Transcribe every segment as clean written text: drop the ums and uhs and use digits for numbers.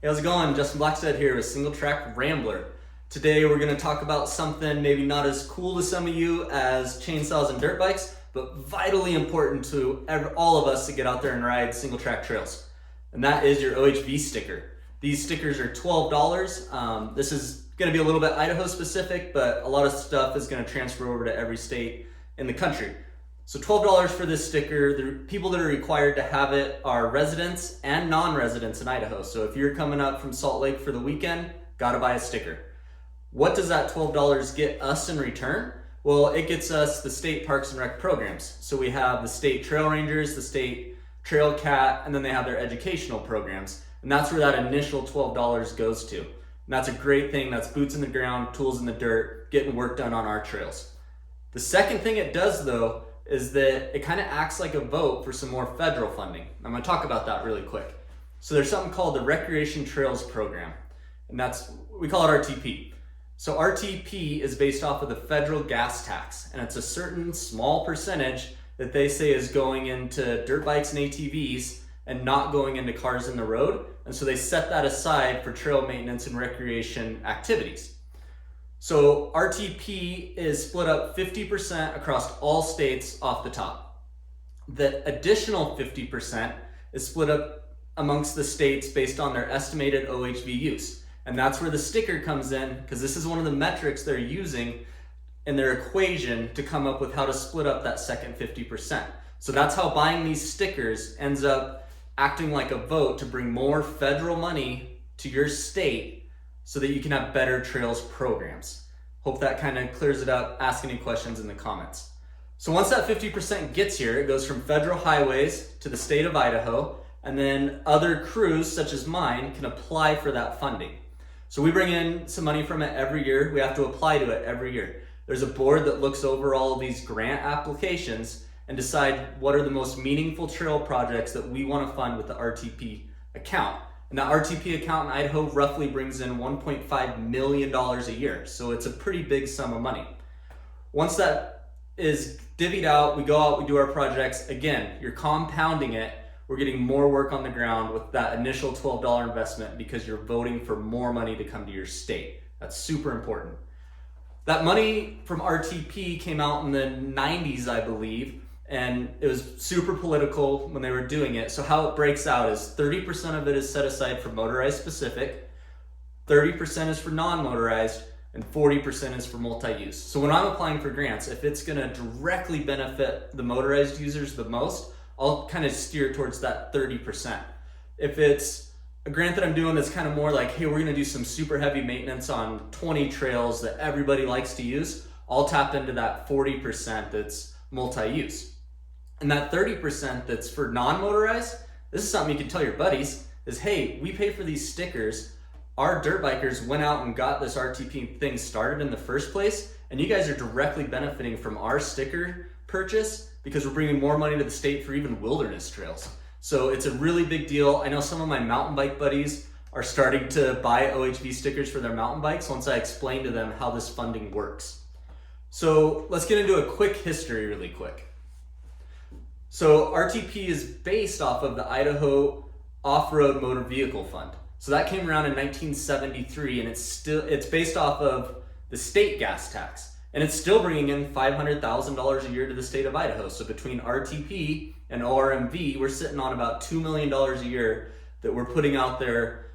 Hey, how's it going? Justin Blackstead here with Single Track Rambler. Today we're going to talk about something maybe not as cool to some of you as chainsaws and dirt bikes, but vitally important to all of us to get out there and ride single track trails. And that is your OHV sticker. These stickers are $12. This is going to be a little bit Idaho specific, but a lot of stuff is going to transfer over to every state in the country. So $12 for this sticker. The people that are required to have it are residents and non-residents in Idaho. So if you're coming up from Salt Lake for the weekend, gotta buy a sticker. What does that $12 get us in return? Well, it gets us the state parks and rec programs. So we have the state trail rangers, the state trail cat, and then they have their educational programs. And that's where that initial $12 goes to. And that's a great thing. That's boots in the ground, tools in the dirt, getting work done on our trails. The second thing it does though is that it kind of acts like a vote for some more federal funding. I'm going to talk about that really quick. So there's something called the Recreation Trails Program, and we call it RTP. So RTP is based off of the federal gas tax, and it's a certain small percentage that they say is going into dirt bikes and ATVs and not going into cars in the road. And so they set that aside for trail maintenance and recreation activities. So RTP is split up 50% across all states off the top. The additional 50% is split up amongst the states based on their estimated OHV use. And that's where the sticker comes in, because this is one of the metrics they're using in their equation to come up with how to split up that second 50%. So that's how buying these stickers ends up acting like a vote to bring more federal money to your state so that you can have better trails programs. Hope that kind of clears it up. Ask any questions in the comments. So once that 50% gets here, it goes from federal highways to the state of Idaho, and then other crews such as mine can apply for that funding. So we bring in some money from it every year. We have to apply to it every year. There's a board that looks over all of these grant applications and decide what are the most meaningful trail projects that we want to fund with the RTP account. And that RTP account in Idaho roughly brings in $1.5 million a year. So it's a pretty big sum of money. Once that is divvied out, we go out, we do our projects. Again, you're compounding it. We're getting more work on the ground with that initial $12 investment because you're voting for more money to come to your state. That's super important. That money from RTP came out in the 90s, I believe. And it was super political when they were doing it. So how it breaks out is 30% of it is set aside for motorized specific, 30% is for non-motorized, and 40% is for multi-use. So when I'm applying for grants, if it's gonna directly benefit the motorized users the most, I'll kind of steer towards that 30%. If it's a grant that I'm doing that's kind of more like, hey, we're gonna do some super heavy maintenance on 20 trails that everybody likes to use, I'll tap into that 40% that's multi-use. And that 30% that's for non-motorized, this is something you can tell your buddies, is hey, we pay for these stickers. Our dirt bikers went out and got this RTP thing started in the first place, and you guys are directly benefiting from our sticker purchase because we're bringing more money to the state for even wilderness trails. So it's a really big deal. I know some of my mountain bike buddies are starting to buy OHV stickers for their mountain bikes once I explain to them how this funding works. So let's get into a quick history really quick. So RTP is based off of the Idaho Off-Road Motor Vehicle Fund. So that came around in 1973, and it's based off of the state gas tax. And it's still bringing in $500,000 a year to the state of Idaho. So between RTP and ORMV, we're sitting on about $2 million a year that we're putting out there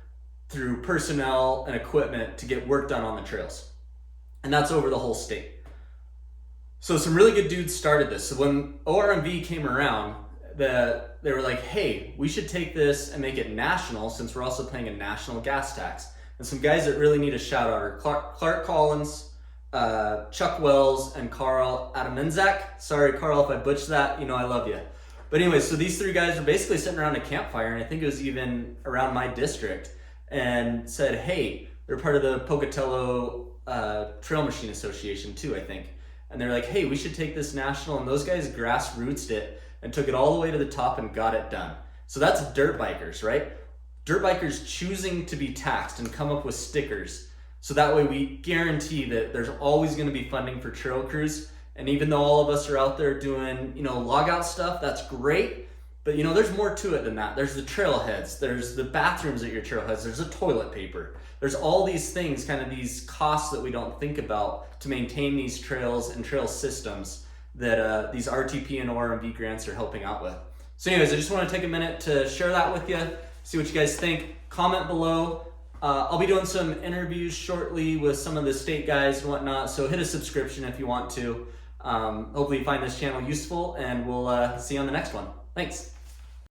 through personnel and equipment to get work done on the trails. And that's over the whole state. So some really good dudes started this. So when ORMV came around, they were like, hey, we should take this and make it national since we're also paying a national gas tax. And some guys that really need a shout out are Clark Collins, Chuck Wells, and Carl Adamenzak. Sorry, Carl, if I butchered that, you know I love you. But anyway, so these three guys were basically sitting around a campfire, and I think it was even around my district, and said, hey, they're part of the Pocatello Trail Machine Association too, I think. And they're like, hey, we should take this national. And those guys grassrootsed it and took it all the way to the top and got it done. So that's dirt bikers, right? Dirt bikers choosing to be taxed and come up with stickers. So that way we guarantee that there's always going to be funding for trail crews. And even though all of us are out there doing, log out stuff, that's great. But you know, there's more to it than that. There's the trailheads, there's the bathrooms at your trailheads, there's the toilet paper. There's all these things, kind of these costs that we don't think about to maintain these trails and trail systems that these RTP and ORMV grants are helping out with. So anyways, I just want to take a minute to share that with you, see what you guys think. Comment below. I'll be doing some interviews shortly with some of the state guys and whatnot, so hit a subscription if you want to. Hopefully you find this channel useful, and we'll see you on the next one. Thanks.